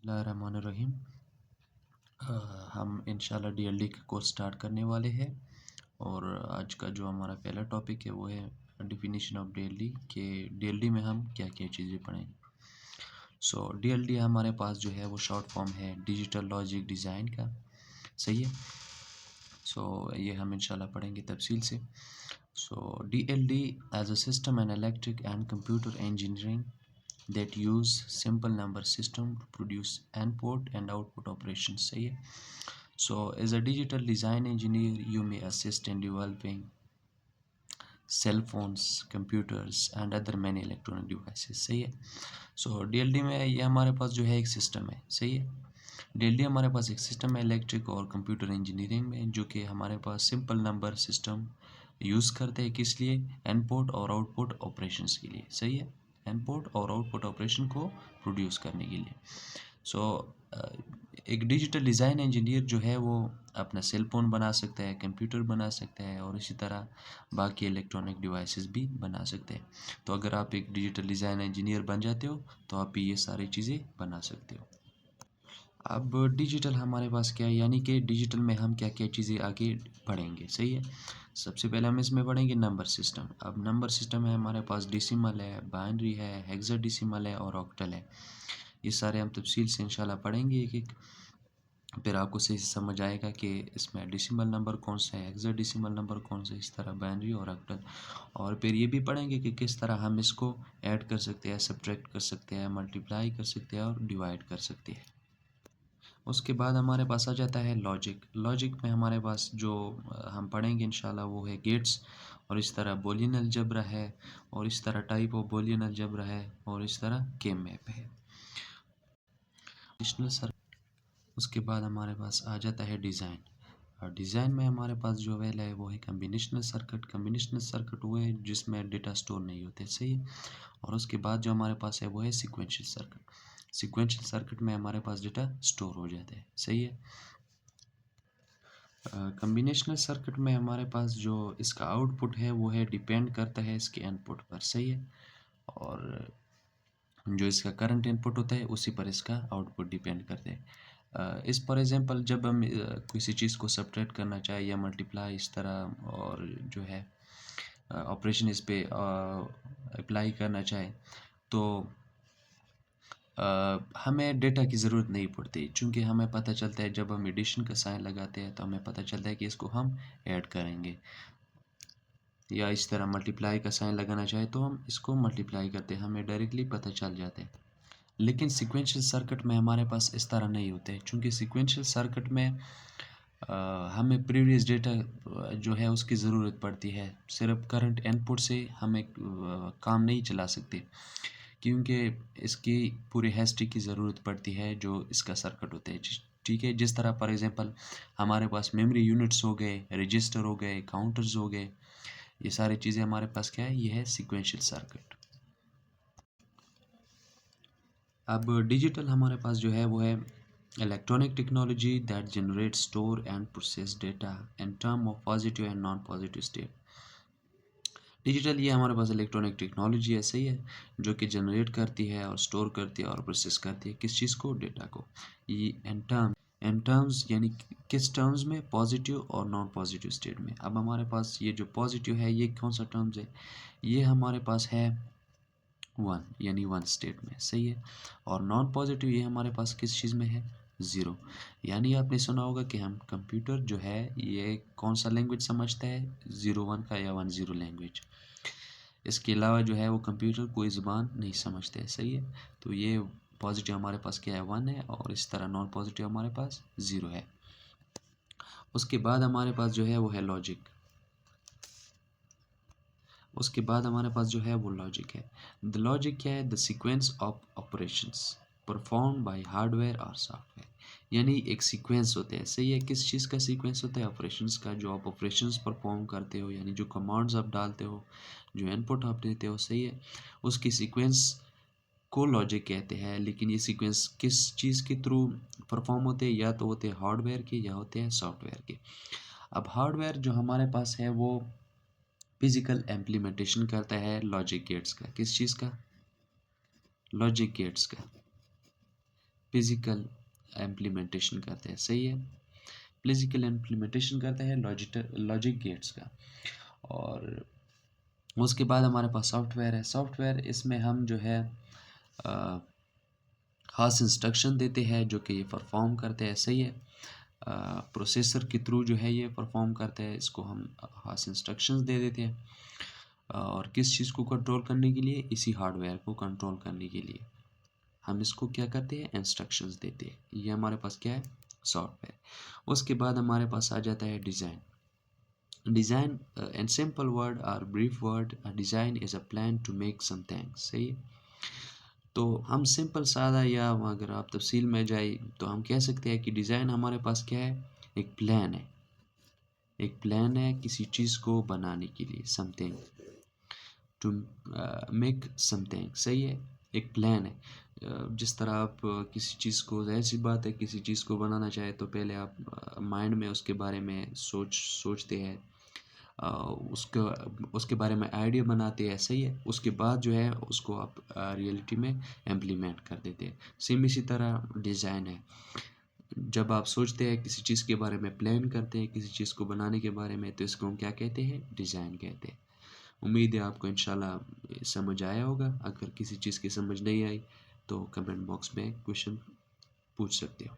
बिस्मिल्लाहिर्रहमानिर्रहीम। हम इंशाल्लाह डीएलडी का कोर्स स्टार्ट करने वाले हैं और आज का जो हमारा पहला टॉपिक है वो है डिफिनीशन ऑफ डीएलडी कि डीएलडी में हम क्या क्या चीज़ें पढ़ेंगे। डीएलडी हमारे पास जो है वो शॉर्ट फॉर्म है डिजिटल लॉजिक डिज़ाइन का, सही है। ये हम इंशाल्लाह पढ़ेंगे तफसील से। DLD as a system and electric and computer engineering that use simple number system to produce input and output operations, सही है। As a digital design engineer you may assist in developing cell phones, computers and other many electronic devices, सही है। DLD में ये हमारे पास जो है एक सिस्टम है, सही है। डीएलडी हमारे पास एक सिस्टम है इलेक्ट्रिक और कंप्यूटर इंजीनियरिंग में, जो कि हमारे पास सिंपल नंबर सिस्टम यूज़ करते हैं, किस लिए? इनपुट और आउटपुट ऑपरेशंस के लिए, सही है। इनपुट और आउटपुट ऑपरेशन को प्रोड्यूस करने के लिए। एक डिजिटल डिज़ाइन इंजीनियर जो है वो अपना सेल फ़ोन बना सकता है, कंप्यूटर बना सकता है और इसी तरह बाकी इलेक्ट्रॉनिक डिवाइसेस भी बना सकते हैं। तो अगर आप एक डिजिटल डिज़ाइन इंजीनियर बन जाते हो तो आप ये सारी चीज़ें बना सकते हो। अब डिजिटल हमारे पास क्या है, यानी कि डिजिटल में हम क्या क्या चीज़ें आगे पढ़ेंगे, सही है। सबसे पहले हम इसमें पढ़ेंगे नंबर सिस्टम। अब नंबर सिस्टम है हमारे पास डेसिमल है, बाइनरी है, हेक्साडेसिमल है और ऑक्टल है। ये सारे हम तफसील से इंशाल्लाह पढ़ेंगे एक एक, फिर आपको सही से समझ आएगा कि इसमें डेसिमल नंबर कौन सा है, हेक्साडेसिमल नंबर कौन सा है, इस तरह बाइनरी और ऑक्टल। और फिर ये भी पढ़ेंगे कि किस तरह हम इसको ऐड कर सकते हैं, सब्ट्रैक्ट कर सकते हैं, मल्टीप्लाई कर सकते हैं और डिवाइड कर सकते हैं। उसके बाद हमारे पास आ जाता है लॉजिक। लॉजिक में हमारे पास जो हम पढ़ेंगे इंशाल्लाह वो है गेट्स, और इस तरह बूलियन अलजेब्रा है, और इस तरह टाइप ऑफ बूलियन अलजेब्रा है, और इस तरह के मैप है। उसके बाद हमारे पास आ जाता है डिज़ाइन, और डिज़ाइन में हमारे पास जो वेल है वो है कम्बिनेशनल सर्किट। कम्बिनेशनल सर्किट वो है जिसमें डेटा स्टोर नहीं होते, सही है। और उसके बाद जो हमारे पास है वो है सीक्वेंशियल सर्किट। सीक्वेंशियल सर्किट में हमारे पास डेटा स्टोर हो जाता है, सही है। कम्बिनेशनल सर्किट में हमारे पास जो इसका आउटपुट है वो है डिपेंड करता है इसके इनपुट पर, सही है। और जो इसका करंट इनपुट होता है उसी पर इसका आउटपुट डिपेंड करते हैं। इस फॉर एग्जांपल जब हम किसी चीज़ को सब्ट्रैक्ट करना चाहे या मल्टीप्लाई इस तरह, और जो है ऑपरेशन इस पे अप्लाई करना चाहे तो हमें डेटा की ज़रूरत नहीं पड़ती, चूँकि हमें पता चलता है जब हम एडिशन का साइन लगाते हैं तो हमें पता चलता है कि इसको हम ऐड करेंगे, या इस तरह मल्टीप्लाई का साइन लगाना चाहे तो हम इसको मल्टीप्लाई करते हैं, हमें डायरेक्टली पता चल जाता है। लेकिन सीक्वेंशियल सर्किट में हमारे पास इस तरह नहीं होते, चूँकि सीक्वेंशियल सर्किट में हमें प्रीवियस डेटा जो है उसकी ज़रूरत पड़ती है। सिर्फ करंट इनपुट से हमें काम नहीं चला सकते, क्योंकि इसकी पूरी हिस्ट्री की ज़रूरत पड़ती है जो इसका सर्किट होता है। ठीक है, जिस तरह फॉर एग्जांपल हमारे पास मेमोरी यूनिट्स हो गए, रजिस्टर हो गए, काउंटर्स हो गए, ये सारी चीज़ें हमारे पास क्या है, ये है सीक्वेंशियल सर्किट। अब डिजिटल हमारे पास जो है वो है electronic technology that generate store and process data in term of positive and non positive state. Digital ये हमारे पास इलेक्ट्रॉनिक टेक्नोलॉजी ऐसे ही है जो कि जनरेट करती है और स्टोर करती है और प्रोसेस करती है किस चीज़ को, डेटा को। ये इन टर्म्स यानी किस टर्म्स में, पॉजिटिव और नॉन पॉजिटिव स्टेट में। अब हमारे पास ये जो पॉजिटिव है ये कौन सा टर्म्स है, ये हमारे पास है वन, यानी वन स्टेट में, सही है। और नॉन पॉजिटिव ये हमारे पास किस चीज़ में है, ज़ीरो। यानी आपने सुना होगा कि हम कंप्यूटर जो है ये कौन सा लैंग्वेज समझता है, ज़ीरो वन का या वन ज़ीरो लैंग्वेज। इसके अलावा जो है वो कंप्यूटर कोई ज़ुबान नहीं समझते है, सही है। तो ये पॉजिटिव हमारे पास क्या है, वन है, और इस तरह नॉन पॉजिटिव हमारे पास ज़ीरो है। उसके बाद हमारे पास जो है वो है लॉजिक। उसके बाद हमारे पास जो है वो लॉजिक है। द लॉजिक क्या है, the sequence of operations perform by hardware और सॉफ्टवेयर। यानी एक सीक्वेंस होते हैं, सही है। किस चीज़ का सीक्वेंस होता है, ऑपरेशंस का। जो आप ऑपरेशंस परफॉर्म करते हो, यानी जो कमांड्स आप डालते हो, जो इनपुट आप देते हो, सही है, उसकी सीक्वेंस को लॉजिक कहते हैं। लेकिन ये सीक्वेंस किस चीज़ के थ्रू परफॉर्म होते हैं, या तो होते हैं हार्डवेयर के या होते हैं सॉफ्टवेयर के। अब हार्डवेयर जो हमारे पास है वो फिजिकल इम्प्लीमेंटेशन करता है लॉजिक गेट्स का। किस चीज़ का, लॉजिक गेट्स का। फिजिकल इम्प्लीमेंटेशन करते हैं, सही है। फिजिकल इम्प्लीमेंटेशन करते हैं लॉजिक गेट्स का। और उसके बाद हमारे पास सॉफ्टवेयर है। सॉफ्टवेयर इसमें हम जो है खास इंस्ट्रक्शन देते हैं जो कि ये परफॉर्म करते हैं, सही है। प्रोसेसर के थ्रू जो है ये परफॉर्म करते हैं, इसको हम खास इंस्ट्रक्शंस दे देते हैं। और किस चीज़ को कंट्रोल करने के लिए, इसी हार्डवेयर को कंट्रोल करने के लिए हम इसको क्या करते हैं, इंस्ट्रक्शंस देते हैं। ये हमारे पास क्या है, सॉफ्टवेयर। उसके बाद हमारे पास आ जाता है design. Design in simple word और brief word, design is a plan to make something, सही है। तो हम सिंपल सादा, या अगर आप तफसील में जाए तो हम कह सकते हैं कि डिज़ाइन हमारे पास क्या है, एक प्लान है। एक प्लान है किसी चीज़ को बनाने के लिए, समथिंग टू मेक समथिंग, सही है। एक प्लान है। जिस तरह आप किसी चीज़ को, ज़ाहिर सी बात है, किसी चीज़ को बनाना चाहे तो पहले आप माइंड में उसके बारे में सोचते हैं, उसका उसके बारे में आइडिया बनाते हैं, सही है। उसके बाद जो है उसको आप रियलिटी में इम्प्लीमेंट कर देते हैं। सेम इसी तरह डिज़ाइन है। जब आप सोचते हैं किसी चीज़ के बारे में, प्लान करते हैं किसी चीज़ को बनाने के बारे में, तो इसको हम क्या कहते हैं, डिज़ाइन कहते हैं। उम्मीद है आपको इंशाल्लाह समझ आया होगा। अगर किसी चीज़ की समझ नहीं आई तो कमेंट बॉक्स में क्वेश्चन पूछ सकते हो।